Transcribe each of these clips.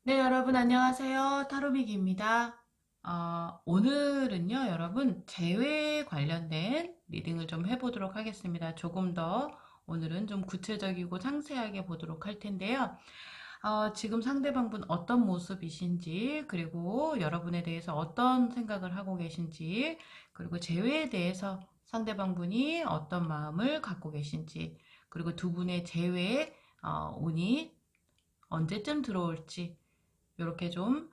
네, 여러분 안녕하세요. 타로미기입니다. 오늘은요, 여러분 재회 관련된 리딩을 좀 해보도록 하겠습니다. 조금 더 오늘은 좀 구체적이고 상세하게 보도록 할 텐데요. 지금 상대방분 어떤 모습이신지, 그리고 여러분에 대해서 어떤 생각을 하고 계신지, 그리고 재회에 대해서 상대방분이 어떤 마음을 갖고 계신지, 그리고 두 분의 재회에 운이 언제쯤 들어올지, 이렇게 좀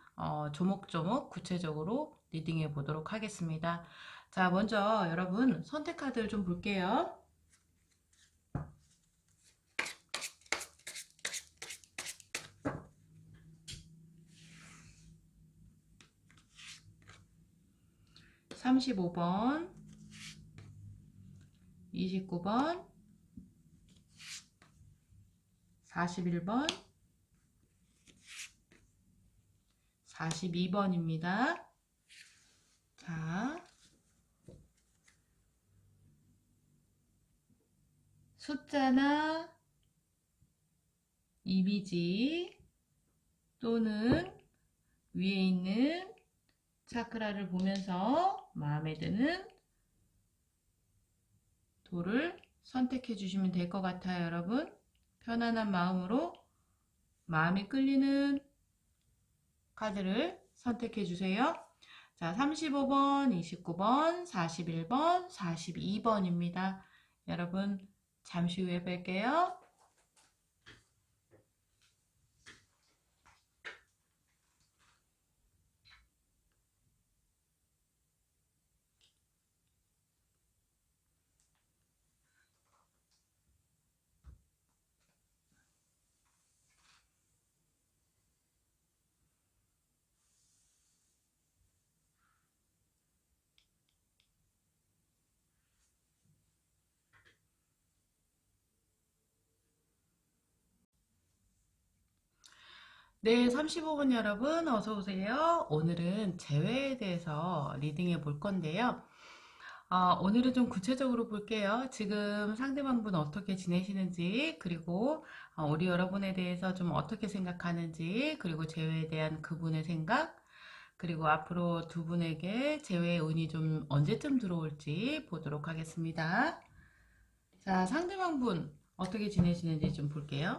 조목조목 구체적으로 리딩해 보도록 하겠습니다. 자, 먼저 여러분 선택 카드를 좀 볼게요. 35번, 29번, 41번, 42번입니다. 자, 숫자나 이미지 또는 위에 있는 차크라를 보면서 마음에 드는 돌을 선택해 주시면 될 것 같아요, 여러분. 편안한 마음으로 마음이 끌리는 카드를 선택해 주세요. 자, 35번, 29번, 41번, 42번입니다. 여러분, 잠시 후에 뵐게요. 네, 35번 여러분, 어서 오세요. 오늘은 재회에 대해서 리딩해 볼 건데요. 오늘은 좀 구체적으로 볼게요. 지금 상대방분 어떻게 지내시는지, 그리고 우리 여러분에 대해서 좀 어떻게 생각하는지, 그리고 재회에 대한 그분의 생각, 그리고 앞으로 두 분에게 재회의 운이 좀 언제쯤 들어올지 보도록 하겠습니다. 자, 상대방분 어떻게 지내시는지 좀 볼게요.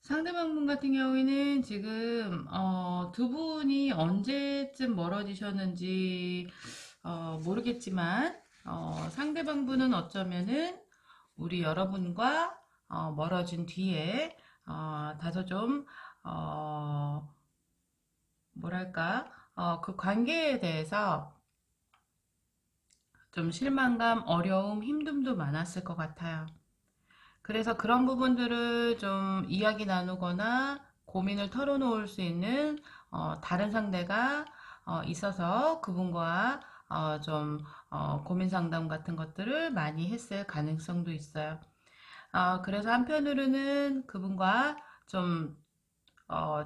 상대방분 같은 경우에는 지금 두 분이 언제쯤 멀어지셨는지 모르겠지만 상대방분은 어쩌면은 우리 여러분과 멀어진 뒤에 다소 좀 어, 뭐랄까 그 관계에 대해서 좀 실망감, 어려움, 힘듦도 많았을 것 같아요. 그래서 그런 부분들을 좀 이야기 나누거나 고민을 털어놓을 수 있는 다른 상대가 있어서 그분과 좀 고민 상담 같은 것들을 많이 했을 가능성도 있어요. 그래서 한편으로는 그분과 좀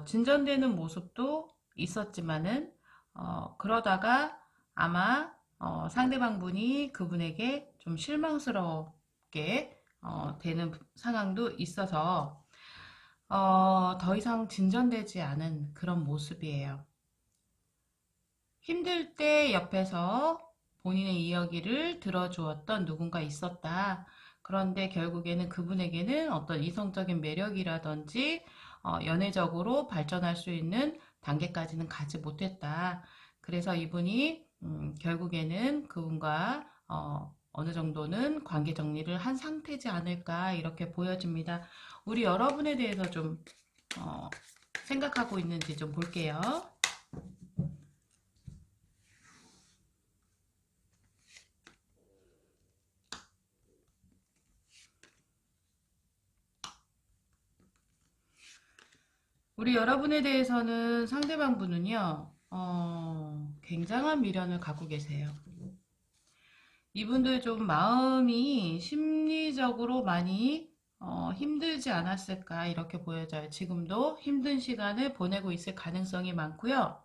진전되는 모습도 있었지만은 그러다가 아마 상대방분이 그분에게 좀 실망스럽게 되는 상황도 있어서 더 이상 진전되지 않은 그런 모습이에요. 힘들 때 옆에서 본인의 이야기를 들어주었던 누군가 있었다. 그런데 결국에는 그분에게는 어떤 이성적인 매력이라든지 연애적으로 발전할 수 있는 단계까지는 가지 못했다. 그래서 이분이 결국에는 그분과 어느 정도는 관계 정리를 한 상태지 않을까 이렇게 보여집니다. 우리 여러분에 대해서 좀 어, 생각하고 있는지 좀 볼게요. 우리 여러분에 대해서는 상대방 분은요, 굉장한 미련을 갖고 계세요. 이분들 좀 마음이 심리적으로 많이 힘들지 않았을까 이렇게 보여져요. 지금도 힘든 시간을 보내고 있을 가능성이 많고요.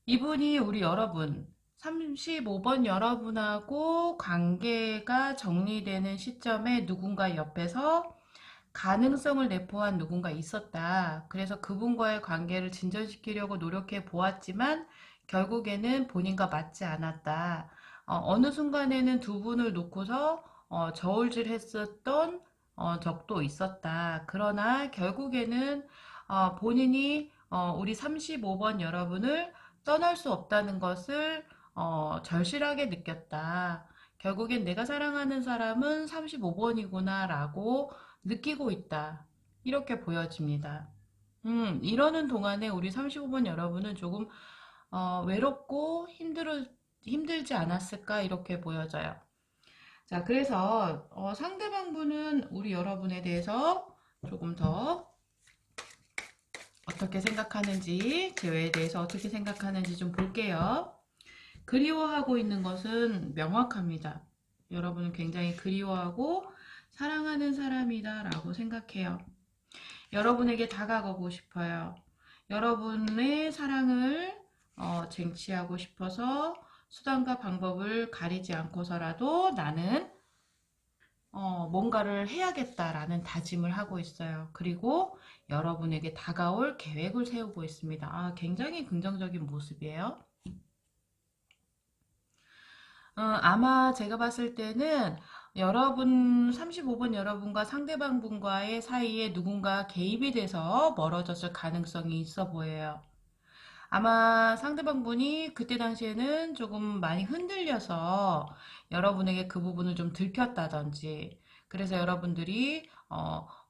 이분이 우리 여러분 35번 여러분하고 관계가 정리되는 시점에 누군가 옆에서 가능성을 내포한 누군가 있었다. 그래서 그분과의 관계를 진전시키려고 노력해 보았지만 결국에는 본인과 맞지 않았다. 어느 순간에는 두 분을 놓고서 저울질 했었던 적도 있었다. 그러나 결국에는 본인이 우리 35번 여러분을 떠날 수 없다는 것을 절실하게 느꼈다. 결국엔 내가 사랑하는 사람은 35번이구나 라고 느끼고 있다. 이렇게 보여집니다. 이러는 동안에 우리 35번 여러분은 조금 외롭고 힘들지 않았을까 이렇게 보여져요. 자, 그래서 상대방 분은 우리 여러분에 대해서 조금 더 어떻게 생각하는지, 재회에 대해서 어떻게 생각하는지 좀 볼게요. 그리워하고 있는 것은 명확합니다. 여러분은 굉장히 그리워하고 사랑하는 사람이다 라고 생각해요. 여러분에게 다가가고 싶어요. 여러분의 사랑을 쟁취하고 싶어서 수단과 방법을 가리지 않고서라도 나는 뭔가를 해야겠다라는 다짐을 하고 있어요. 그리고 여러분에게 다가올 계획을 세우고 있습니다. 굉장히 긍정적인 모습이에요. 아마 제가 봤을 때는 여러분 35번 여러분과 상대방 분과의 사이에 누군가 개입이 돼서 멀어졌을 가능성이 있어 보여요. 아마 상대방 분이 그때 당시에는 조금 많이 흔들려서 여러분에게 그 부분을 좀 들켰다든지 그래서 여러분들이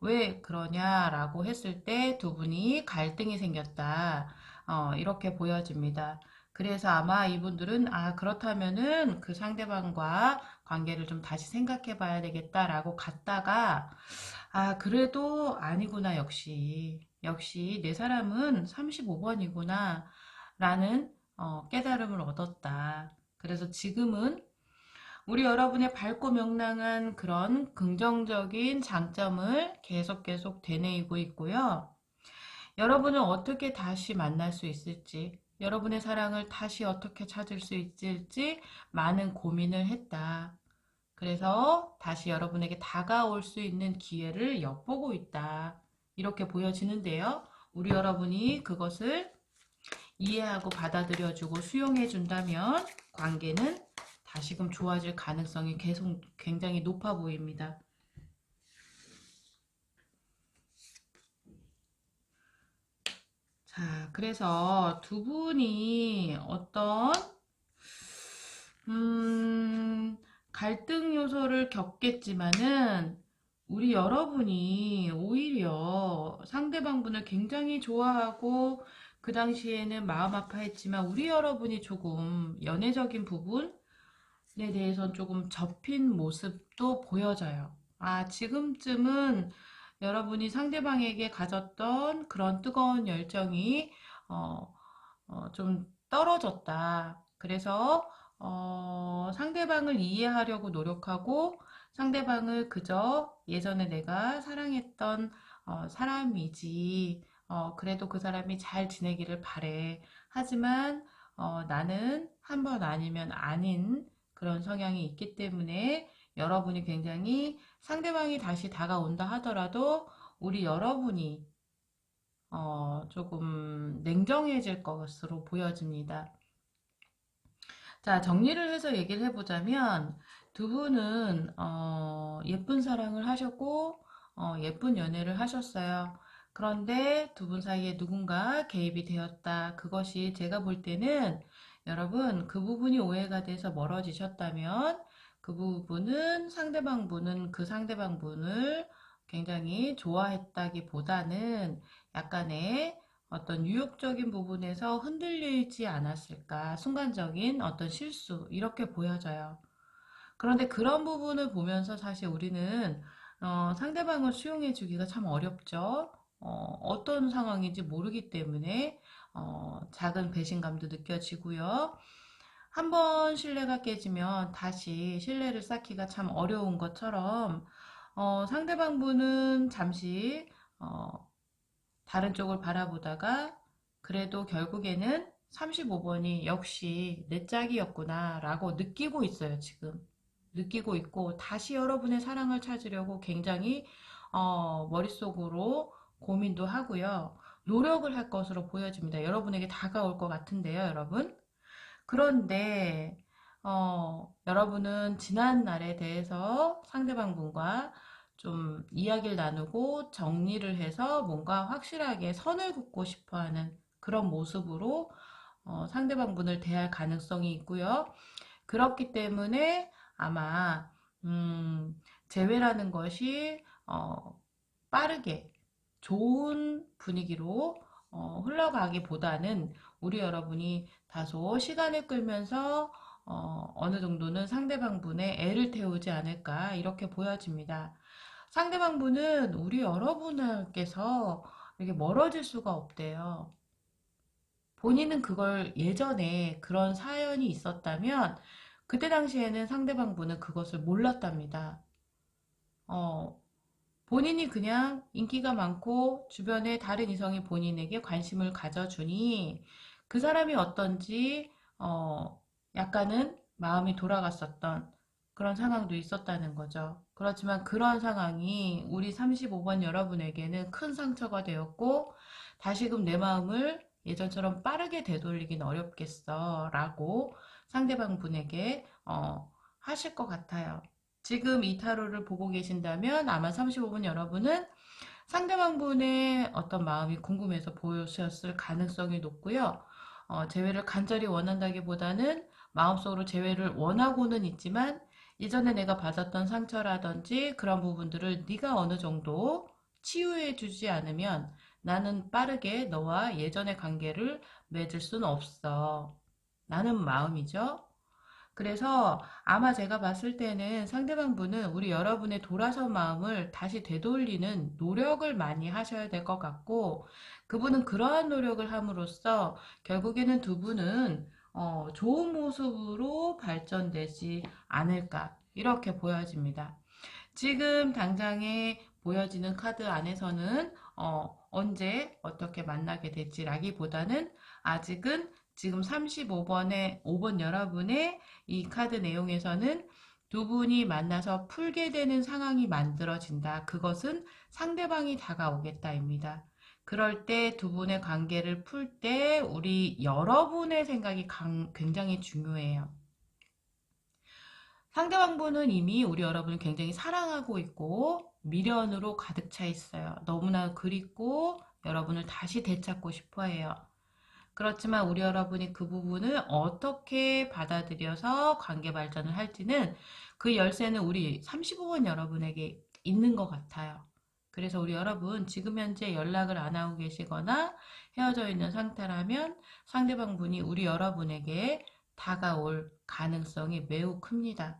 왜 그러냐라고 했을 때 두 분이 갈등이 생겼다. 이렇게 보여집니다. 그래서 아마 이분들은 그렇다면은 그 상대방과 관계를 좀 다시 생각해 봐야 되겠다라고 갔다가 그래도 아니구나 역시 내 사람은 35번이구나 라는 깨달음을 얻었다. 그래서 지금은 우리 여러분의 밝고 명랑한 그런 긍정적인 장점을 계속 되뇌이고 있고요. 여러분을 어떻게 다시 만날 수 있을지, 여러분의 사랑을 다시 어떻게 찾을 수 있을지 많은 고민을 했다. 그래서 다시 여러분에게 다가올 수 있는 기회를 엿보고 있다. 이렇게 보여지는데요. 우리 여러분이 그것을 이해하고 받아들여주고 수용해준다면 관계는 다시금 좋아질 가능성이 계속 굉장히 높아 보입니다. 자, 그래서 두 분이 어떤 갈등 요소를 겪겠지만은 우리 여러분이 오히려 상대방 분을 굉장히 좋아하고 그 당시에는 마음 아파했지만 우리 여러분이 조금 연애적인 부분에 대해서는 조금 접힌 모습도 보여져요. 지금쯤은 여러분이 상대방에게 가졌던 그런 뜨거운 열정이 어, 좀 떨어졌다. 그래서 상대방을 이해하려고 노력하고 상대방을 그저 예전에 내가 사랑했던 사람이지. 그래도 그 사람이 잘 지내기를 바래. 하지만 나는 한 번 아니면 아닌 그런 성향이 있기 때문에 여러분이 굉장히 상대방이 다시 다가온다 하더라도 우리 여러분이 조금 냉정해질 것으로 보여집니다. 자, 정리를 해서 얘기를 해보자면 두 분은 예쁜 사랑을 하셨고 예쁜 연애를 하셨어요. 그런데 두 분 사이에 누군가 개입이 되었다. 그것이 제가 볼 때는 여러분 그 부분이 오해가 돼서 멀어지셨다면 그 부분은 상대방 분은 그 상대방 분을 굉장히 좋아했다기보다는 약간의 어떤 유혹적인 부분에서 흔들리지 않았을까? 순간적인 어떤 실수, 이렇게 보여져요. 그런데 그런 부분을 보면서 사실 우리는 상대방을 수용해 주기가 참 어렵죠. 어떤 상황인지 모르기 때문에 작은 배신감도 느껴지고요. 한번 신뢰가 깨지면 다시 신뢰를 쌓기가 참 어려운 것처럼 상대방분은 잠시 다른 쪽을 바라보다가 그래도 결국에는 35번이 역시 내 짝이었구나 라고 느끼고 있어요. 지금 느끼고 있고 다시 여러분의 사랑을 찾으려고 굉장히 머릿속으로 고민도 하고요. 노력을 할 것으로 보여집니다. 여러분에게 다가올 것 같은데요, 여러분. 그런데 여러분은 지난 날에 대해서 상대방분과 좀 이야기를 나누고 정리를 해서 뭔가 확실하게 선을 긋고 싶어하는 그런 모습으로 상대방분을 대할 가능성이 있고요. 그렇기 때문에 아마 재회라는 것이 빠르게 좋은 분위기로 흘러가기보다는 우리 여러분이 다소 시간을 끌면서 어느 정도는 상대방분의 애를 태우지 않을까 이렇게 보여집니다. 상대방분은 우리 여러분께서 이렇게 멀어질 수가 없대요. 본인은 그걸 예전에 그런 사연이 있었다면 그때 당시에는 상대방분은 그것을 몰랐답니다. 어, 본인이 그냥 인기가 많고 주변에 다른 이성이 본인에게 관심을 가져주니 그 사람이 어떤지 약간은 마음이 돌아갔었던 그런 상황도 있었다는 거죠. 그렇지만 그런 상황이 우리 35번 여러분에게는 큰 상처가 되었고 다시금 내 마음을 예전처럼 빠르게 되돌리긴 어렵겠어 라고 상대방 분에게 하실 것 같아요. 지금 이 타로를 보고 계신다면 아마 35분 여러분은 상대방 분의 어떤 마음이 궁금해서 보셨을 가능성이 높고요. 재회를 간절히 원한다기보다는 마음속으로 재회를 원하고는 있지만 이전에 내가 받았던 상처라든지 그런 부분들을 네가 어느 정도 치유해 주지 않으면 나는 빠르게 너와 예전의 관계를 맺을 수는 없어. 라는 마음이죠. 그래서 아마 제가 봤을 때는 상대방 분은 우리 여러분의 돌아선 마음을 다시 되돌리는 노력을 많이 하셔야 될 것 같고, 그분은 그러한 노력을 함으로써 결국에는 두 분은 좋은 모습으로 발전되지 않을까 이렇게 보여집니다. 지금 당장에 보여지는 카드 안에서는 언제 어떻게 만나게 될지라기보다는 아직은 지금 35번의 5번 여러분의 이 카드 내용에서는 두 분이 만나서 풀게 되는 상황이 만들어진다. 그것은 상대방이 다가오겠다입니다. 그럴 때 두 분의 관계를 풀 때 우리 여러분의 생각이 굉장히 중요해요. 상대방분은 이미 우리 여러분을 굉장히 사랑하고 있고 미련으로 가득 차 있어요. 너무나 그립고 여러분을 다시 되찾고 싶어 해요. 그렇지만 우리 여러분이 그 부분을 어떻게 받아들여서 관계 발전을 할지는 그 열쇠는 우리 35번 여러분에게 있는 것 같아요. 그래서 우리 여러분 지금 현재 연락을 안 하고 계시거나 헤어져 있는 상태라면 상대방 분이 우리 여러분에게 다가올 가능성이 매우 큽니다.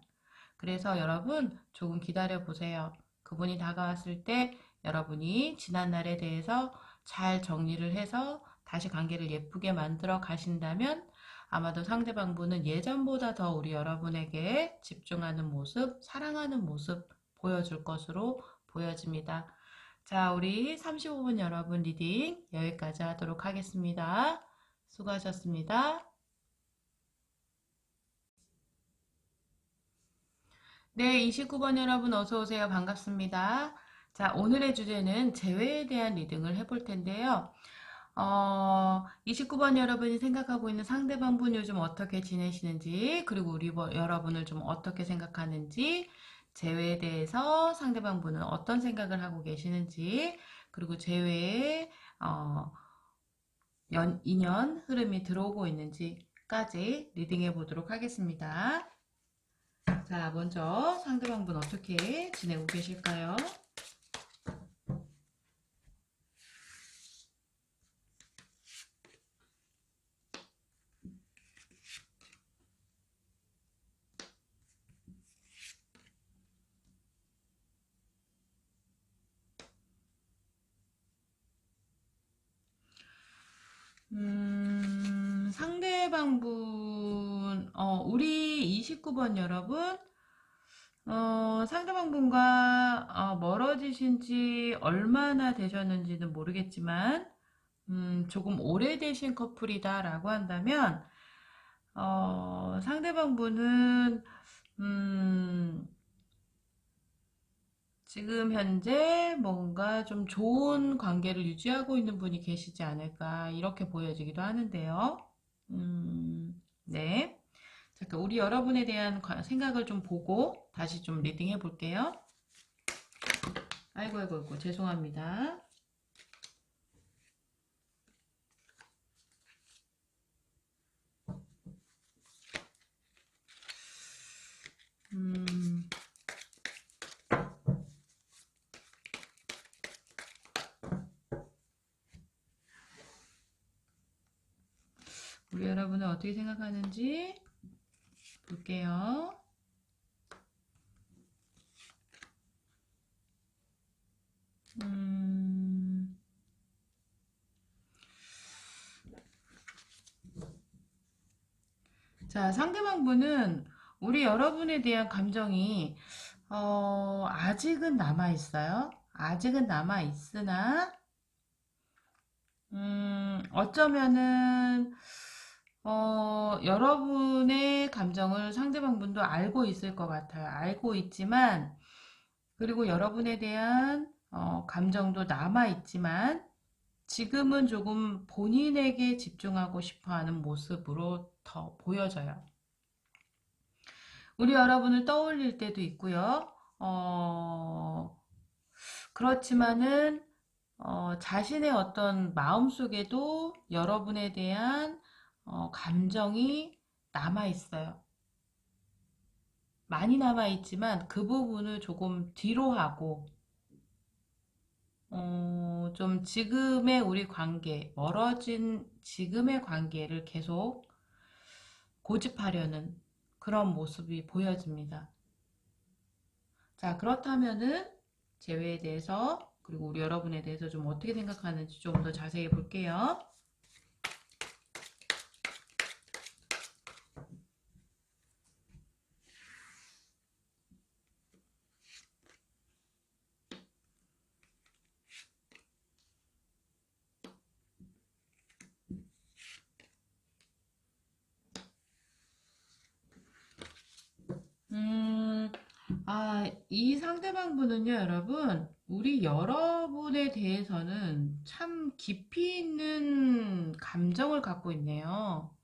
그래서 여러분 조금 기다려 보세요. 그분이 다가왔을 때 여러분이 지난 날에 대해서 잘 정리를 해서 다시 관계를 예쁘게 만들어 가신다면 아마도 상대방 분은 예전보다 더 우리 여러분에게 집중하는 모습, 사랑하는 모습 보여줄 것으로 보여집니다. 자, 우리 35분 여러분 리딩 여기까지 하도록 하겠습니다. 수고하셨습니다. 네, 29번 여러분 어서 오세요. 반갑습니다. 자, 오늘의 주제는 재회에 대한 리딩을 해볼 텐데요. 29번 여러분이 생각하고 있는 상대방분 요즘 어떻게 지내시는지, 그리고 우리 여러분을 좀 어떻게 생각하는지, 재회에 대해서 상대방분은 어떤 생각을 하고 계시는지, 그리고 재회에, 인연 흐름이 들어오고 있는지까지 리딩해 보도록 하겠습니다. 자, 먼저 상대방분 어떻게 지내고 계실까요? 상대방분, 우리 29번 여러분, 상대방 분과 멀어지신 지 얼마나 되셨는지는 모르겠지만, 조금 오래되신 커플이다라고 한다면, 상대방 분은, 음, 지금 현재 뭔가 좀 좋은 관계를 유지하고 있는 분이 계시지 않을까, 이렇게 보여지기도 하는데요. 네. 자, 우리 여러분에 대한 생각을 좀 보고 다시 좀 리딩 해볼게요. 아이고, 아이고, 아이고, 죄송합니다. 음, 우리 여러분은 어떻게 생각하는지 볼게요. 음, 자, 상대방 분은 우리 여러분에 대한 감정이 아직은 남아있어요. 아직은 남아있으나, 어쩌면은, 여러분의 감정을 상대방 분도 알고 있을 것 같아요. 알고 있지만, 그리고 여러분에 대한 감정도 남아있지만, 지금은 조금 본인에게 집중하고 싶어 하는 모습으로 더 보여져요. 우리 여러분을 떠올릴 때도 있고요. 그렇지만은 자신의 어떤 마음속에도 여러분에 대한 감정이 남아 있어요. 많이 남아 있지만 그 부분을 조금 뒤로 하고 좀 지금의 우리 관계, 멀어진 지금의 관계를 계속 고집하려는 그런 모습이 보여집니다. 자, 그렇다면은 재회에 대해서 그리고 우리 여러분에 대해서 좀 어떻게 생각하는지 좀 더 자세히 볼게요. 음, 이 상대방 분은요, 여러분, 우리 여러분에 대해서는 참 깊이 있는 감정을 갖고 있네요.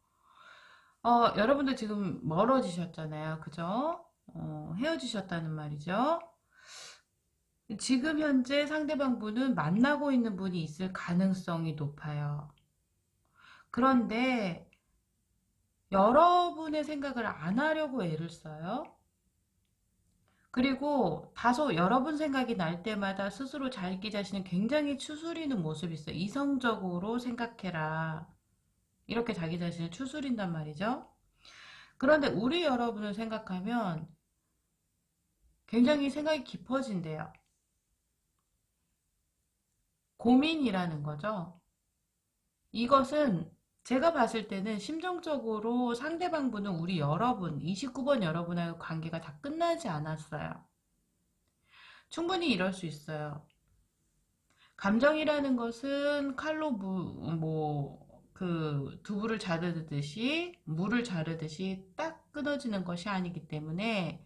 여러분들 지금 멀어지셨잖아요. 그죠? 헤어지셨다는 말이죠. 지금 현재 상대방 분은 만나고 있는 분이 있을 가능성이 높아요. 그런데 여러분의 생각을 안 하려고 애를 써요. 그리고 다소 여러분 생각이 날 때마다 스스로 자기 자신을 굉장히 추스리는 모습이 있어요. 이성적으로 생각해라. 이렇게 자기 자신을 추스린단 말이죠. 그런데 우리 여러분을 생각하면 굉장히 생각이 깊어진대요. 고민이라는 거죠. 이것은 제가 봤을 때는 심정적으로 상대방 분은 우리 여러분, 29번 여러분하고 관계가 다 끝나지 않았어요. 충분히 이럴 수 있어요. 감정이라는 것은 칼로 두부를 자르듯이, 물을 자르듯이 딱 끊어지는 것이 아니기 때문에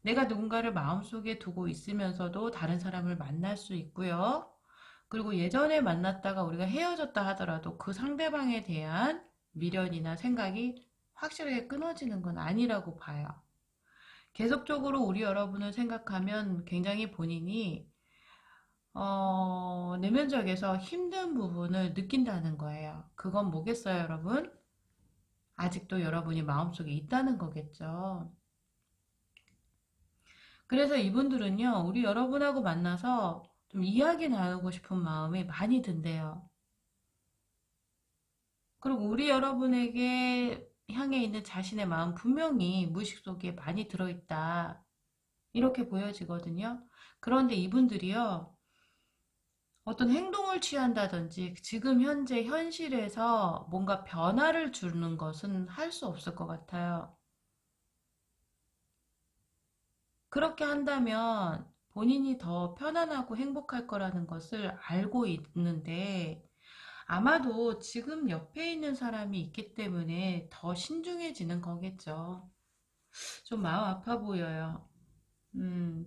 내가 누군가를 마음속에 두고 있으면서도 다른 사람을 만날 수 있고요. 그리고 예전에 만났다가 우리가 헤어졌다 하더라도 그 상대방에 대한 미련이나 생각이 확실하게 끊어지는 건 아니라고 봐요. 계속적으로 우리 여러분을 생각하면 굉장히 본인이 내면적에서 힘든 부분을 느낀다는 거예요. 그건 뭐겠어요, 여러분? 아직도 여러분이 마음속에 있다는 거겠죠. 그래서 이분들은요, 우리 여러분하고 만나서 좀 이야기 나누고 싶은 마음이 많이 든대요. 그리고 우리 여러분에게 향해 있는 자신의 마음 분명히 무의식 속에 많이 들어있다. 이렇게 보여지거든요. 그런데 이분들이요, 어떤 행동을 취한다든지 지금 현재 현실에서 뭔가 변화를 주는 것은 할 수 없을 것 같아요. 그렇게 한다면 본인이 더 편안하고 행복할 거라는 것을 알고 있는데 아마도 지금 옆에 있는 사람이 있기 때문에 더 신중해지는 거겠죠. 좀 마음 아파 보여요.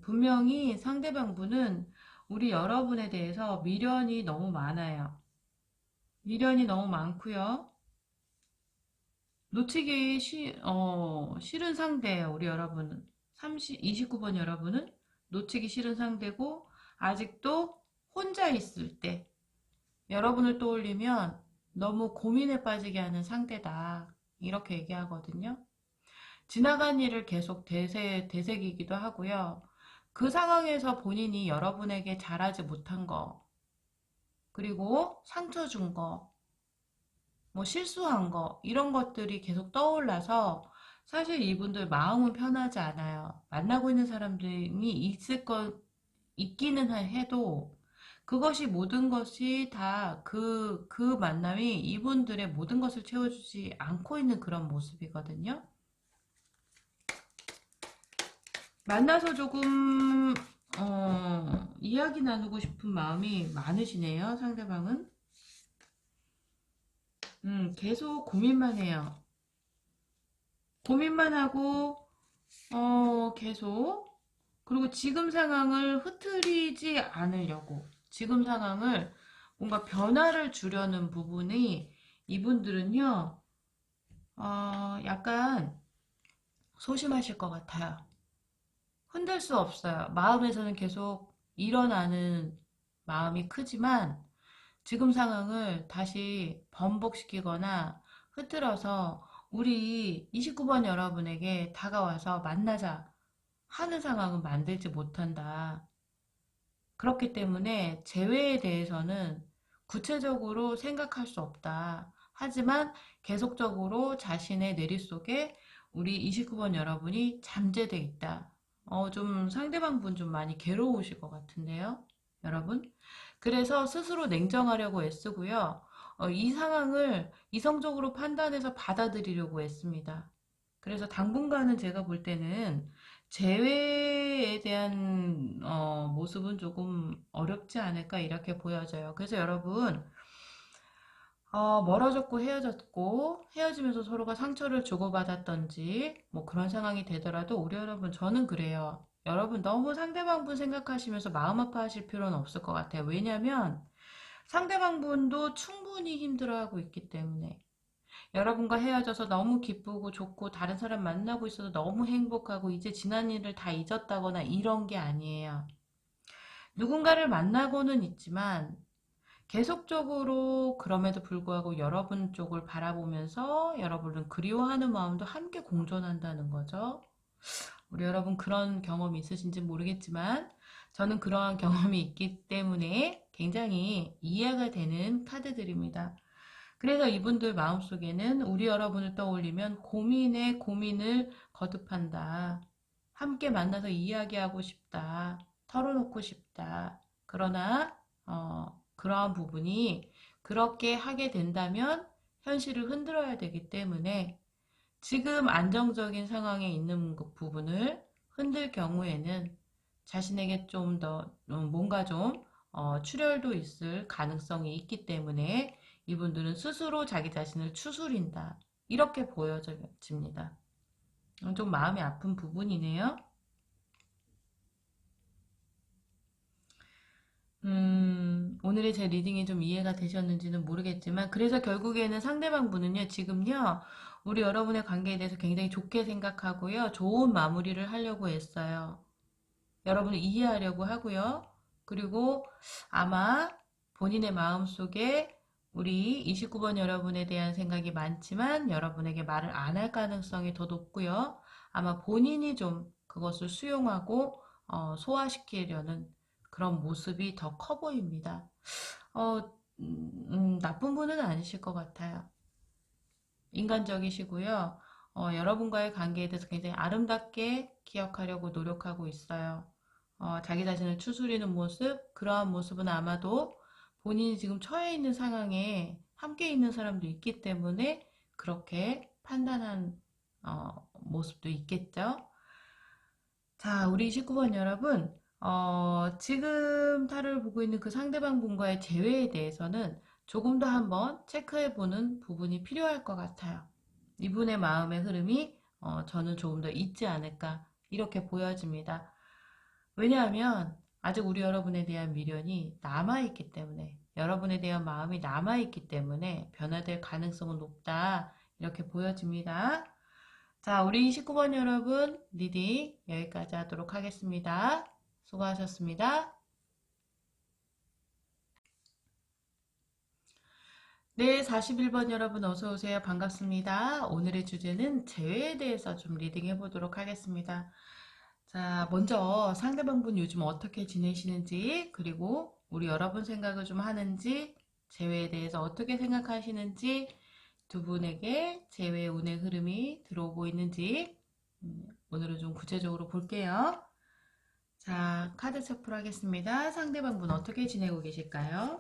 분명히 상대방 분은 우리 여러분에 대해서 미련이 너무 많아요. 미련이 너무 많고요. 놓치기 싫은 상대예요, 우리 여러분은. 29번 여러분은 놓치기 싫은 상대고, 아직도 혼자 있을 때, 여러분을 떠올리면 너무 고민에 빠지게 하는 상대다. 이렇게 얘기하거든요. 지나간 일을 계속 되새기기도 하고요. 그 상황에서 본인이 여러분에게 잘하지 못한 거, 그리고 상처 준 거, 뭐 실수한 거 이런 것들이 계속 떠올라서 사실 이분들 마음은 편하지 않아요. 만나고 있는 사람들이 있기는 해도 그것이 모든 것이 다 그 만남이 이분들의 모든 것을 채워주지 않고 있는 그런 모습이거든요. 만나서 조금 이야기 나누고 싶은 마음이 많으시네요. 상대방은. 계속 고민만 해요. 고민만 하고 계속. 그리고 지금 상황을 흐트리지 않으려고. 지금 상황을 뭔가 변화를 주려는 부분이 이분들은요, 약간 소심하실 것 같아요. 흔들 수 없어요. 마음에서는 계속 일어나는 마음이 크지만 지금 상황을 다시 번복시키거나 흐트러서 우리 29번 여러분에게 다가와서 만나자 하는 상황은 만들지 못한다. 그렇기 때문에 재회에 대해서는 구체적으로 생각할 수 없다. 하지만 계속적으로 자신의 내리 속에 우리 29번 여러분이 잠재돼 있다. 좀 상대방 분 좀 많이 괴로우실 것 같은데요, 여러분. 그래서 스스로 냉정하려고 애쓰고요. 이 상황을 이성적으로 판단해서 받아들이려고 애씁니다. 그래서 당분간은 제가 볼 때는 재회에 대한 모습은 조금 어렵지 않을까 이렇게 보여져요. 그래서 여러분 멀어졌고 헤어졌고 헤어지면서 서로가 상처를 주고받았던지 뭐 그런 상황이 되더라도 우리 여러분 저는 그래요. 여러분 너무 상대방 분 생각하시면서 마음 아파하실 필요는 없을 것 같아요. 왜냐하면 상대방 분도 충분히 힘들어하고 있기 때문에 여러분과 헤어져서 너무 기쁘고 좋고 다른 사람 만나고 있어서 너무 행복하고 이제 지난 일을 다 잊었다거나 이런 게 아니에요. 누군가를 만나고는 있지만 계속적으로 그럼에도 불구하고 여러분 쪽을 바라보면서 여러분을 그리워하는 마음도 함께 공존한다는 거죠. 우리 여러분 그런 경험이 있으신지 모르겠지만 저는 그러한 경험이 있기 때문에 굉장히 이해가 되는 카드들입니다. 그래서 이분들 마음속에는 우리 여러분을 떠올리면 고민에 고민을 거듭한다. 함께 만나서 이야기하고 싶다. 털어놓고 싶다. 그러나 그러한 부분이 그렇게 하게 된다면 현실을 흔들어야 되기 때문에 지금 안정적인 상황에 있는 그 부분을 흔들 경우에는 자신에게 좀 더 뭔가 좀 출혈도 있을 가능성이 있기 때문에 이분들은 스스로 자기 자신을 추스린다. 이렇게 보여집니다. 좀 마음이 아픈 부분이네요. 오늘의 제 리딩이 좀 이해가 되셨는지는 모르겠지만, 그래서 결국에는 상대방 분은요, 지금요, 우리 여러분의 관계에 대해서 굉장히 좋게 생각하고요, 좋은 마무리를 하려고 했어요. 여러분을 이해하려고 하고요. 그리고 아마 본인의 마음속에 우리 29번 여러분에 대한 생각이 많지만 여러분에게 말을 안 할 가능성이 더 높고요. 아마 본인이 좀 그것을 수용하고 소화시키려는 그런 모습이 더 커 보입니다. 나쁜 분은 아니실 것 같아요. 인간적이시고요. 여러분과의 관계에 대해서 굉장히 아름답게 기억하려고 노력하고 있어요. 자기 자신을 추스리는 모습, 그러한 모습은 아마도 본인이 지금 처해 있는 상황에 함께 있는 사람도 있기 때문에 그렇게 판단한 모습도 있겠죠. 자, 우리 19번 여러분, 지금 타로를 보고 있는 그 상대방 분과의 재회에 대해서는 조금 더 한번 체크해보는 부분이 필요할 것 같아요. 이분의 마음의 흐름이 저는 조금 더 있지 않을까 이렇게 보여집니다. 왜냐하면 아직 우리 여러분에 대한 미련이 남아있기 때문에 여러분에 대한 마음이 남아있기 때문에 변화될 가능성은 높다 이렇게 보여집니다. 자, 우리 19번 여러분 리딩 여기까지 하도록 하겠습니다. 수고하셨습니다. 네, 41번 여러분 어서 오세요. 반갑습니다. 오늘의 주제는 재회에 대해서 좀 리딩해 보도록 하겠습니다. 자, 먼저 상대방분 요즘 어떻게 지내시는지, 그리고 우리 여러분 생각을 좀 하는지, 재회에 대해서 어떻게 생각하시는지, 두 분에게 재회 운의 흐름이 들어오고 있는지, 오늘은 좀 구체적으로 볼게요. 자, 카드 셔플 하겠습니다. 상대방분 어떻게 지내고 계실까요?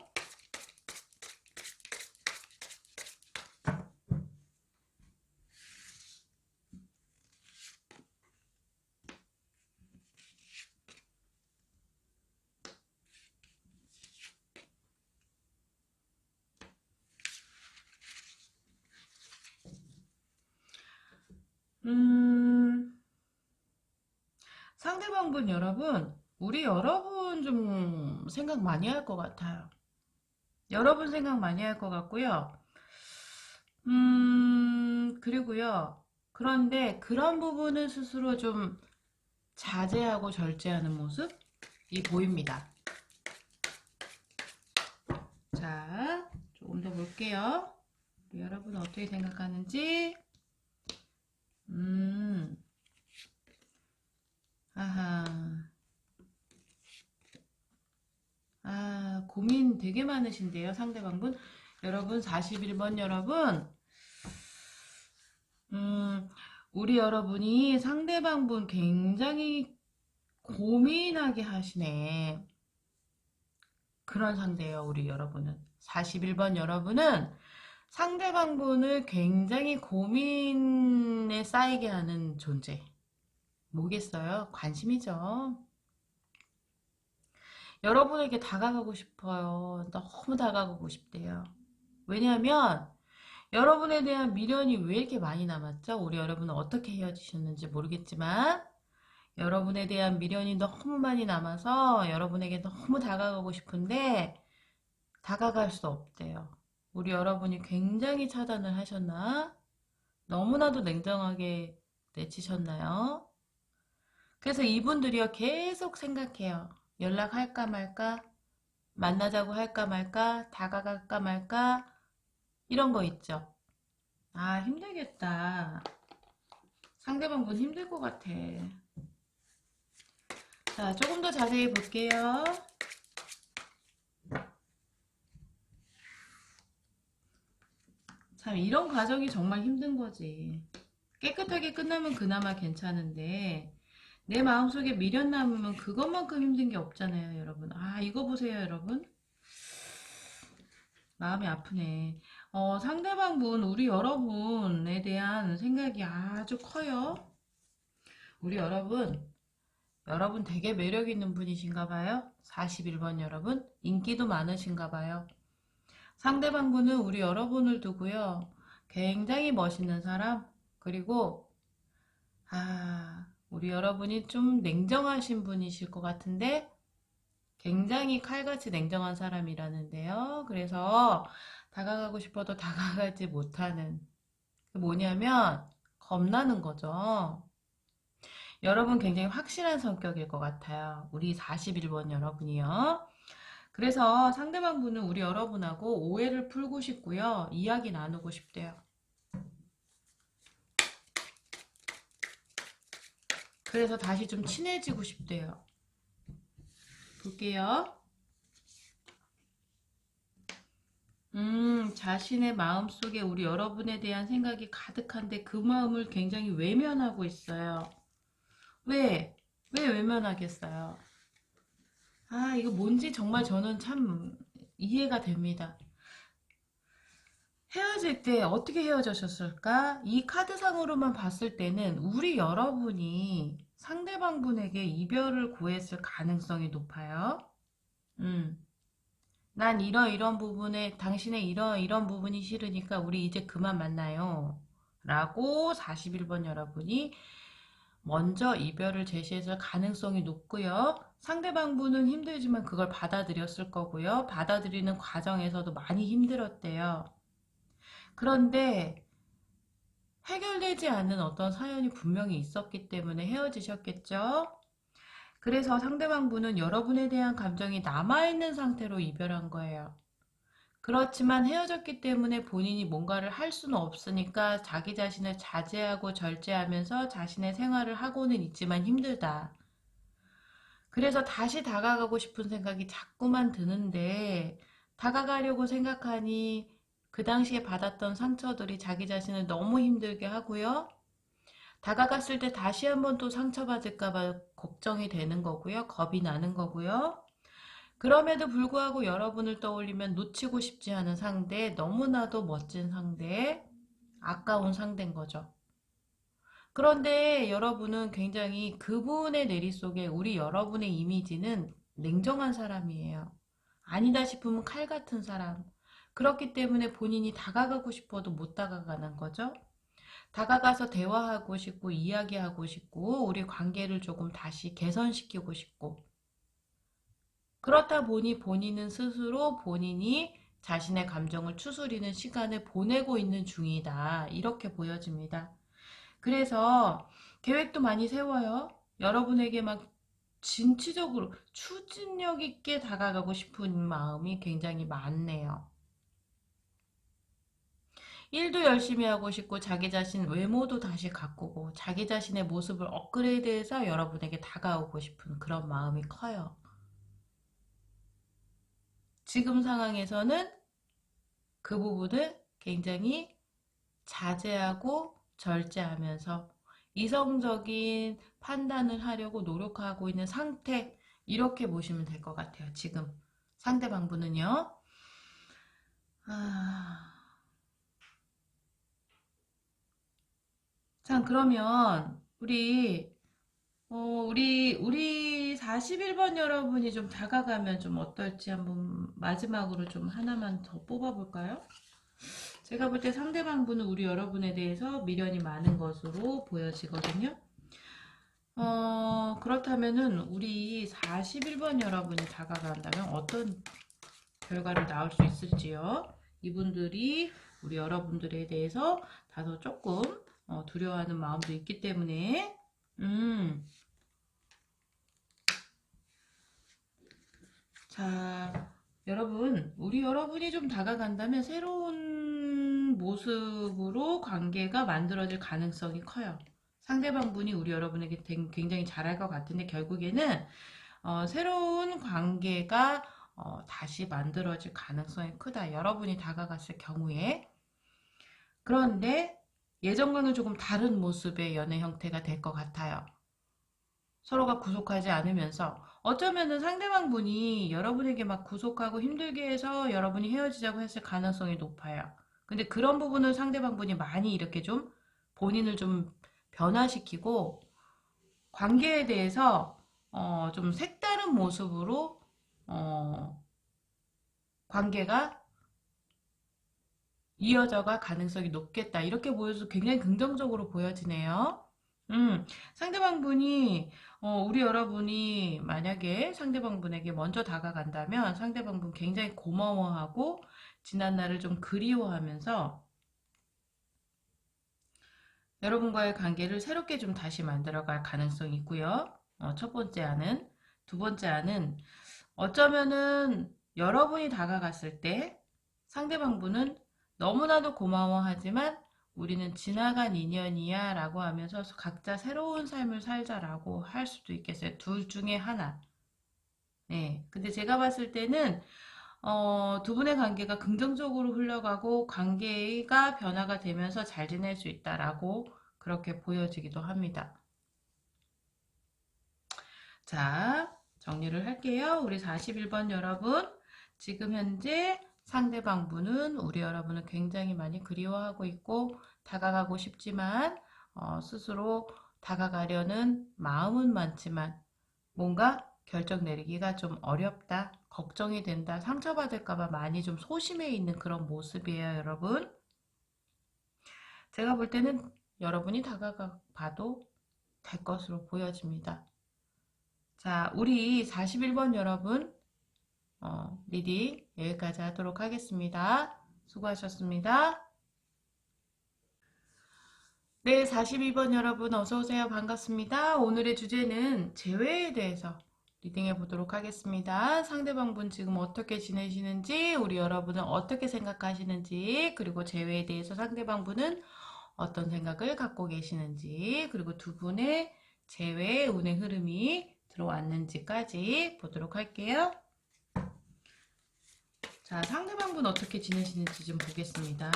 상대방분 여러분, 우리 여러분 좀 생각 많이 할 것 같아요. 여러분 생각 많이 할 것 같고요. 그리고요. 그런데 그런 부분은 스스로 좀 자제하고 절제하는 모습이 보입니다. 자, 조금 더 볼게요. 우리 여러분 어떻게 생각하는지. 아하. 아, 고민 되게 많으신데요, 상대방분. 여러분, 41번 여러분. 우리 여러분이 상대방분 굉장히 고민하게 하시네. 그런 상대예요, 우리 여러분은. 41번 여러분은 상대방분을 굉장히 고민에 쌓이게 하는 존재. 뭐겠어요? 관심이죠. 여러분에게 다가가고 싶어요. 너무 다가가고 싶대요. 왜냐하면 여러분에 대한 미련이 왜 이렇게 많이 남았죠? 우리 여러분은 어떻게 헤어지셨는지 모르겠지만 여러분에 대한 미련이 너무 많이 남아서 여러분에게 너무 다가가고 싶은데 다가갈 수 없대요. 우리 여러분이 굉장히 차단을 하셨나? 너무나도 냉정하게 내치셨나요? 그래서 이분들이요 계속 생각해요. 연락할까 말까? 만나자고 할까 말까? 다가갈까 말까? 이런 거 있죠. 아, 힘들겠다. 상대방분 힘들 것 같아. 자, 조금 더 자세히 볼게요. 참, 이런 과정이 정말 힘든 거지. 깨끗하게 끝나면 그나마 괜찮은데, 내 마음속에 미련 남으면 그것만큼 힘든 게 없잖아요, 여러분. 아, 이거 보세요, 여러분. 마음이 아프네. 상대방분, 우리 여러분에 대한 생각이 아주 커요. 우리 여러분 되게 매력 있는 분이신가 봐요. 41번 여러분, 인기도 많으신가 봐요. 상대방분은 우리 여러분을 두고요. 굉장히 멋있는 사람, 그리고, 우리 여러분이 좀 냉정하신 분이실 것 같은데, 굉장히 칼같이 냉정한 사람이라는데요. 그래서 다가가고 싶어도 다가가지 못하는. 뭐냐면, 겁나는 거죠. 여러분 굉장히 확실한 성격일 것 같아요. 우리 41번 여러분이요. 그래서 상대방 분은 우리 여러분하고 오해를 풀고 싶고요. 이야기 나누고 싶대요. 그래서 다시 좀 친해지고 싶대요. 볼게요. 자신의 마음속에 우리 여러분에 대한 생각이 가득한데 그 마음을 굉장히 외면하고 있어요. 왜? 왜 외면하겠어요? 아, 이거 뭔지 정말 저는 참 이해가 됩니다. 헤어질 때 어떻게 헤어졌을까? 이 카드상으로만 봤을 때는 우리 여러분이 상대방분에게 이별을 고했을 가능성이 높아요. 음. 난 이런 부분에 당신의 이런 부분이 싫으니까 우리 이제 그만 만나요. 라고 41번 여러분이 먼저 이별을 제시했을 가능성이 높고요. 상대방분은 힘들지만 그걸 받아들였을 거고요. 받아들이는 과정에서도 많이 힘들었대요. 그런데 해결되지 않는 어떤 사연이 분명히 있었기 때문에 헤어지셨겠죠? 그래서 상대방분은 여러분에 대한 감정이 남아있는 상태로 이별한 거예요. 그렇지만 헤어졌기 때문에 본인이 뭔가를 할 수는 없으니까 자기 자신을 자제하고 절제하면서 자신의 생활을 하고는 있지만 힘들다. 그래서 다시 다가가고 싶은 생각이 자꾸만 드는데 다가가려고 생각하니 그 당시에 받았던 상처들이 자기 자신을 너무 힘들게 하고요. 다가갔을 때 다시 한번 또 상처받을까봐 걱정이 되는 거고요. 겁이 나는 거고요. 그럼에도 불구하고 여러분을 떠올리면 놓치고 싶지 않은 상대, 너무나도 멋진 상대, 아까운 상대인 거죠. 그런데 여러분은 굉장히 그분의 내리 속에 우리 여러분의 이미지는 냉정한 사람이에요. 아니다 싶으면 칼 같은 사람. 그렇기 때문에 본인이 다가가고 싶어도 못 다가가는 거죠. 다가가서 대화하고 싶고 이야기하고 싶고 우리 관계를 조금 다시 개선시키고 싶고 그렇다 보니 본인은 스스로 본인이 자신의 감정을 추스리는 시간을 보내고 있는 중이다. 이렇게 보여집니다. 그래서 계획도 많이 세워요. 여러분에게 막 진취적으로 추진력 있게 다가가고 싶은 마음이 굉장히 많네요. 일도 열심히 하고 싶고 자기 자신 외모도 다시 가꾸고 자기 자신의 모습을 업그레이드해서 여러분에게 다가오고 싶은 그런 마음이 커요. 지금 상황에서는 그 부분을 굉장히 자제하고 절제하면서 이성적인 판단을 하려고 노력하고 있는 상태 이렇게 보시면 될 것 같아요. 지금 상대방분은요. 아... 자 그러면 우리 41번 여러분이 좀 다가가면 좀 어떨지 한번 마지막으로 좀 하나만 더 뽑아볼까요? 제가 볼 때 상대방분은 우리 여러분에 대해서 미련이 많은 것으로 보여지거든요. 그렇다면은 우리 41번 여러분이 다가간다면 어떤 결과를 나올 수 있을지요? 이분들이 우리 여러분들에 대해서 다소 조금 두려워하는 마음도 있기 때문에 자, 여러분, 우리 여러분이 좀 다가간다면 새로운 모습으로 관계가 만들어질 가능성이 커요. 상대방분이 우리 여러분에게 굉장히 잘할 것 같은데 결국에는 새로운 관계가 다시 만들어질 가능성이 크다. 여러분이 다가갔을 경우에. 그런데 예전과는 조금 다른 모습의 연애 형태가 될 것 같아요. 서로가 구속하지 않으면서 어쩌면은 상대방 분이 여러분에게 막 구속하고 힘들게 해서 여러분이 헤어지자고 했을 가능성이 높아요. 근데 그런 부분을 상대방 분이 많이 이렇게 좀 본인을 좀 변화시키고 관계에 대해서 좀 색다른 모습으로 관계가 이어져갈 가능성이 높겠다. 이렇게 보여서 굉장히 긍정적으로 보여지네요. 상대방 분이, 우리 여러분이 만약에 상대방 분에게 먼저 다가간다면 상대방 분 굉장히 고마워하고 지난 날을 좀 그리워하면서 여러분과의 관계를 새롭게 좀 다시 만들어갈 가능성이 있고요. 첫 번째 안은. 두 번째 안은 어쩌면은 여러분이 다가갔을 때 상대방 분은 너무나도 고마워하지만 우리는 지나간 인연이야 라고 하면서 각자 새로운 삶을 살자라고 할 수도 있겠어요. 둘 중에 하나. 네. 근데 제가 봤을 때는 두 분의 관계가 긍정적으로 흘러가고 관계가 변화가 되면서 잘 지낼 수 있다라고 그렇게 보여지기도 합니다. 자, 정리를 할게요. 우리 41번 여러분. 지금 현재 상대방 분은 우리 여러분을 굉장히 많이 그리워하고 있고 다가가고 싶지만 스스로 다가가려는 마음은 많지만 뭔가 결정 내리기가 좀 어렵다, 걱정이 된다, 상처받을까봐 많이 좀 소심해 있는 그런 모습이에요, 여러분. 제가 볼 때는 여러분이 다가가 봐도 될 것으로 보여집니다. 자, 우리 41번 여러분, 리딩 여기까지 하도록 하겠습니다. 수고하셨습니다. 네, 42번 여러분 어서오세요. 반갑습니다. 오늘의 주제는 재회에 대해서 리딩해 보도록 하겠습니다. 상대방분 지금 어떻게 지내시는지, 우리 여러분은 어떻게 생각하시는지, 그리고 재회에 대해서 상대방분은 어떤 생각을 갖고 계시는지, 그리고 두 분의 재회 운의 흐름이 들어왔는지까지 보도록 할게요. 자, 상대방분 어떻게 지내시는지 좀 보겠습니다.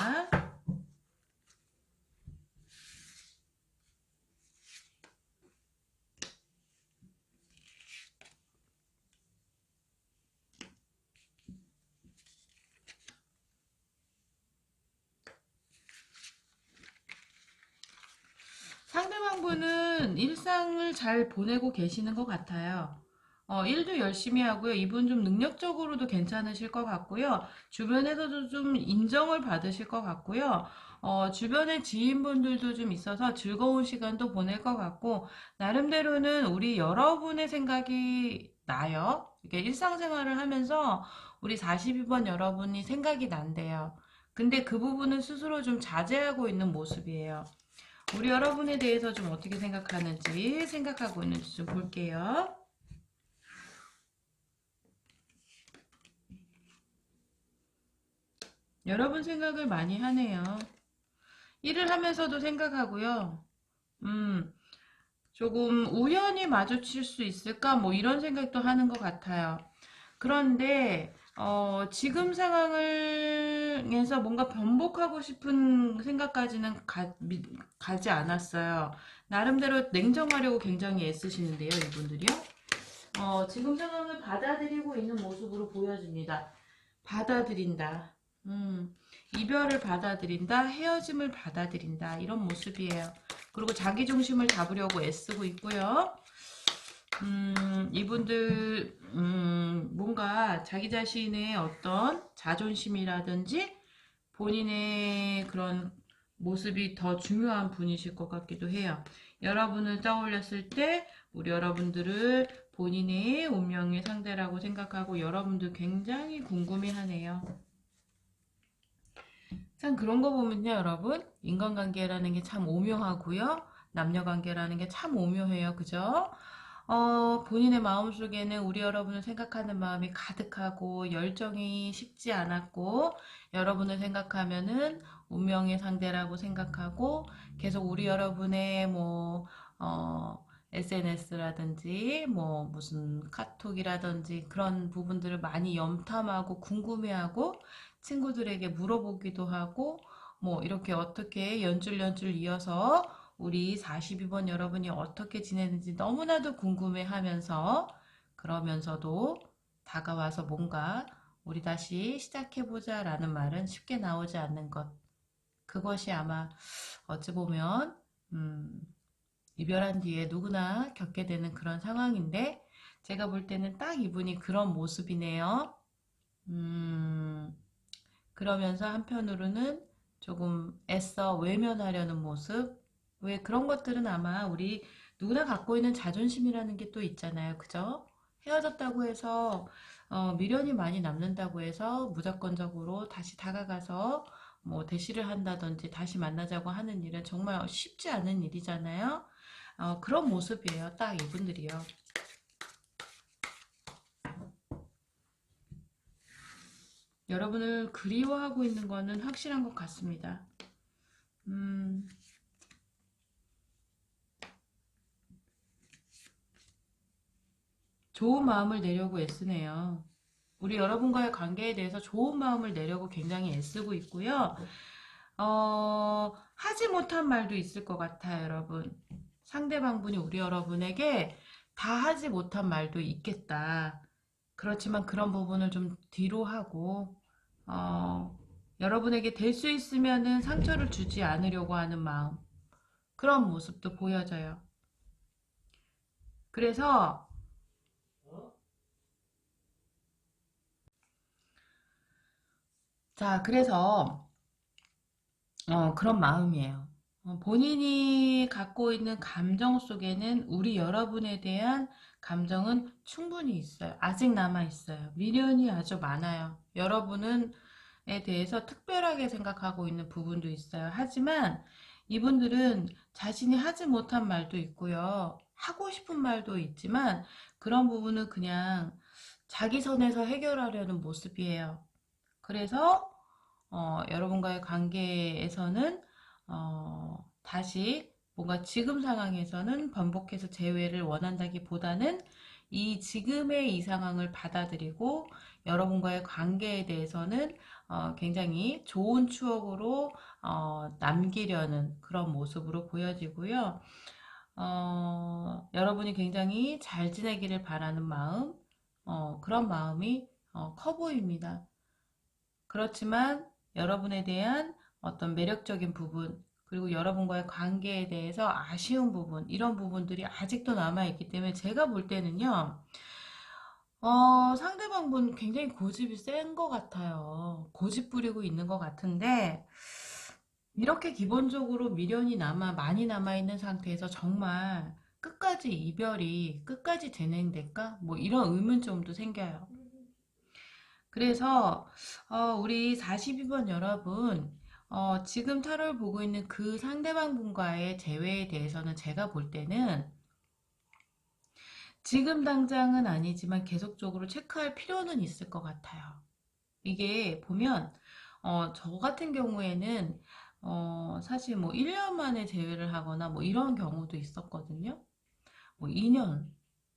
상대방분은 일상을 잘 보내고 계시는 것 같아요. 일도 열심히 하고요. 이분 좀 능력적으로도 괜찮으실 것 같고요. 주변에서도 좀 인정을 받으실 것 같고요. 주변에 지인분들도 좀 있어서 즐거운 시간도 보낼 것 같고, 나름대로는 우리 여러분의 생각이 나요. 이게 일상생활을 하면서 우리 42번 여러분이 생각이 난대요. 근데 그 부분은 스스로 좀 자제하고 있는 모습이에요. 우리 여러분에 대해서 좀 어떻게 생각하는지, 생각하고 있는지 좀 볼게요. 여러분 생각을 많이 하네요. 일을 하면서도 생각하고요. 조금 우연히 마주칠 수 있을까? 뭐 이런 생각도 하는 것 같아요. 그런데 지금 상황에서 뭔가 변복하고 싶은 생각까지는 가지 않았어요. 나름대로 냉정하려고 굉장히 애쓰시는데요, 이분들이요. 지금 상황을 받아들이고 있는 모습으로 보여집니다. 받아들인다. 이별을 받아들인다. 헤어짐을 받아들인다. 이런 모습이에요. 그리고 자기 중심을 잡으려고 애쓰고 있고요. 이분들 뭔가 자기 자신의 어떤 자존심이라든지 본인의 그런 모습이 더 중요한 분이실 것 같기도 해요. 여러분을 떠올렸을 때 우리 여러분들을 본인의 운명의 상대라고 생각하고 여러분들 굉장히 궁금해하네요. 참 그런 거 보면요, 여러분, 인간관계라는 게 참 오묘하고요. 남녀관계라는 게 참 오묘해요. 그죠? 본인의 마음속에는 우리 여러분을 생각하는 마음이 가득하고 열정이 식지 않았고 여러분을 생각하면은 운명의 상대라고 생각하고 계속 우리 여러분의 SNS라든지 뭐 무슨 카톡이라든지 그런 부분들을 많이 염탐하고 궁금해하고 친구들에게 물어보기도 하고 뭐 이렇게 어떻게 연줄 이어서 우리 42번 여러분이 어떻게 지내는지 너무나도 궁금해 하면서 그러면서도 다가와서 뭔가 우리 다시 시작해보자 라는 말은 쉽게 나오지 않는 것. 그것이 아마 어찌 보면 이별한 뒤에 누구나 겪게 되는 그런 상황인데 제가 볼 때는 딱 이분이 그런 모습이네요. 그러면서 한편으로는 조금 애써 외면하려는 모습. 왜 그런 것들은 아마 우리 누구나 갖고 있는 자존심이라는 게 또 있잖아요. 그죠? 헤어졌다고 해서 미련이 많이 남는다고 해서 무조건적으로 다시 다가가서 뭐 대시를 한다든지 다시 만나자고 하는 일은 정말 쉽지 않은 일이잖아요. 그런 모습이에요. 딱 이분들이요. 여러분을 그리워하고 있는 거는 확실한 것 같습니다. 좋은 마음을 내려고 애쓰네요. 우리 여러분과의 관계에 대해서 좋은 마음을 내려고 굉장히 애쓰고 있고요. 하지 못한 말도 있을 것 같아요, 여러분. 상대방분이 우리 여러분에게 다 하지 못한 말도 있겠다. 그렇지만 그런 부분을 좀 뒤로 하고, 여러분에게 될 수 있으면은 상처를 주지 않으려고 하는 마음. 그런 모습도 보여져요. 그래서 그래서 그런 마음이에요. 본인이 갖고 있는 감정 속에는 우리 여러분에 대한 감정은 충분히 있어요. 아직 남아 있어요. 미련이 아주 많아요. 여러분은 에 대해서 특별하게 생각하고 있는 부분도 있어요. 하지만 이분들은 자신이 하지 못한 말도 있고요. 하고 싶은 말도 있지만 그런 부분은 그냥 자기 선에서 해결하려는 모습이에요. 그래서 여러분과의 관계에서는 다시 뭔가 지금 상황에서는 번복해서 재회를 원한다기보다는 이 지금의 이 상황을 받아들이고 여러분과의 관계에 대해서는 굉장히 좋은 추억으로 남기려는 그런 모습으로 보여지고요. 여러분이 굉장히 잘 지내기를 바라는 마음, 그런 마음이 커 보입니다. 그렇지만 여러분에 대한 어떤 매력적인 부분, 그리고 여러분과의 관계에 대해서 아쉬운 부분, 이런 부분들이 아직도 남아있기 때문에 제가 볼 때는요, 상대방분 굉장히 고집이 센 것 같아요. 고집 부리고 있는 것 같은데, 이렇게 기본적으로 미련이 많이 남아있는 상태에서 정말 끝까지 이별이 끝까지 진행될까? 뭐 이런 의문점도 생겨요. 그래서 우리 42번 여러분, 지금 타로를 보고 있는 그 상대방 분과의 재회에 대해서는 제가 볼 때는 지금 당장은 아니지만 계속적으로 체크할 필요는 있을 것 같아요. 이게 보면 저 같은 경우에는 사실 뭐 1년 만에 재회를 하거나 뭐 이런 경우도 있었거든요. 뭐 2년,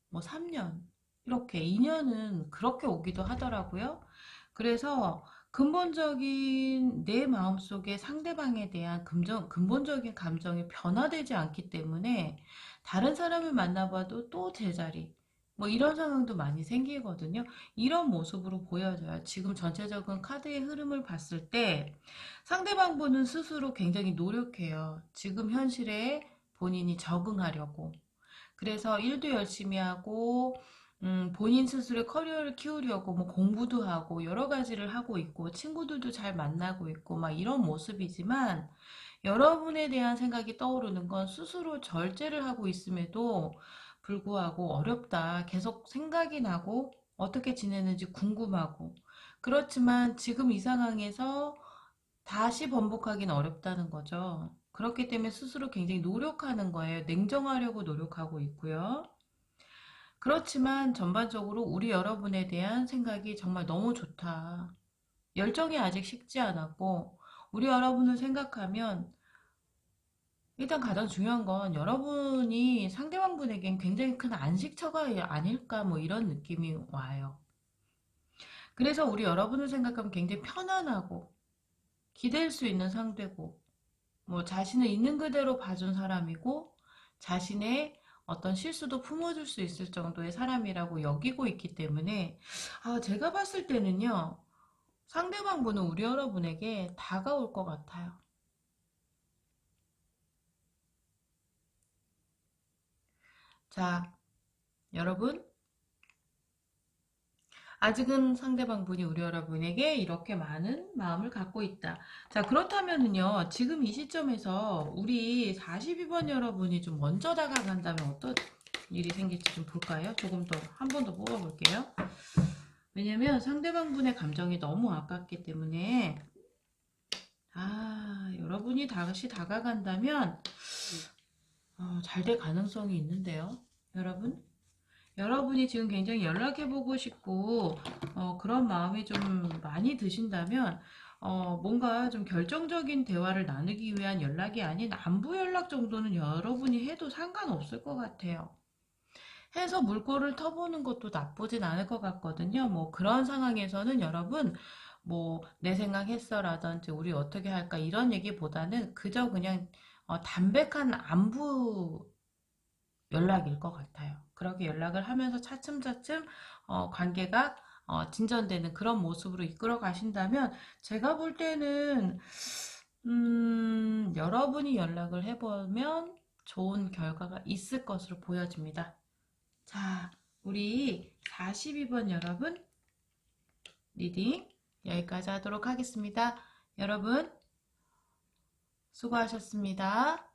뭐 3년, 이렇게 2년은 그렇게 오기도 하더라고요. 그래서 근본적인 내 마음속에 상대방에 대한 근본적인 감정이 변화되지 않기 때문에 다른 사람을 만나봐도 또 제자리, 뭐 이런 상황도 많이 생기거든요. 이런 모습으로 보여져요. 지금 전체적인 카드의 흐름을 봤을 때 상대방 분은 스스로 굉장히 노력해요. 지금 현실에 본인이 적응하려고. 그래서 일도 열심히 하고 본인 스스로의 커리어를 키우려고 뭐 공부도 하고 여러 가지를 하고 있고 친구들도 잘 만나고 있고 막 이런 모습이지만 여러분에 대한 생각이 떠오르는 건 스스로 절제를 하고 있음에도 불구하고 어렵다. 계속 생각이 나고 어떻게 지내는지 궁금하고 그렇지만 지금 이 상황에서 다시 번복하기는 어렵다는 거죠. 그렇기 때문에 스스로 굉장히 노력하는 거예요. 냉정하려고 노력하고 있고요. 그렇지만 전반적으로 우리 여러분에 대한 생각이 정말 너무 좋다. 열정이 아직 식지 않았고, 우리 여러분을 생각하면 일단 가장 중요한 건 여러분이 상대방분에겐 굉장히 큰 안식처가 아닐까 뭐 이런 느낌이 와요. 그래서 우리 여러분을 생각하면 굉장히 편안하고 기댈 수 있는 상대고 뭐 자신을 있는 그대로 봐준 사람이고 자신의 어떤 실수도 품어줄 수 있을 정도의 사람이라고 여기고 있기 때문에 제가 봤을 때는요 상대방 분은 우리 여러분에게 다가올 것 같아요. 자, 여러분 아직은 상대방 분이 우리 여러분에게 이렇게 많은 마음을 갖고 있다. 자, 그렇다면은요, 지금 이 시점에서 우리 42번 여러분이 좀 먼저 다가간다면 어떤 일이 생길지 좀 볼까요? 조금 더, 한 번 더 뽑아볼게요. 왜냐면 상대방 분의 감정이 너무 아깝기 때문에, 여러분이 다시 다가간다면, 잘 될 가능성이 있는데요. 여러분? 여러분이 지금 굉장히 연락해보고 싶고 그런 마음이 좀 많이 드신다면 뭔가 좀 결정적인 대화를 나누기 위한 연락이 아닌 안부 연락 정도는 여러분이 해도 상관없을 것 같아요. 해서 물꼬를 터보는 것도 나쁘진 않을 것 같거든요. 뭐 그런 상황에서는 여러분 뭐 내 생각했어 라든지 우리 어떻게 할까 이런 얘기보다는 그저 그냥 담백한 안부 연락일 것 같아요. 그렇게 연락을 하면서 차츰차츰 관계가 진전되는 그런 모습으로 이끌어 가신다면 제가 볼 때는 여러분이 연락을 해보면 좋은 결과가 있을 것으로 보여집니다. 자, 우리 42번 여러분 리딩 여기까지 하도록 하겠습니다. 여러분 수고하셨습니다.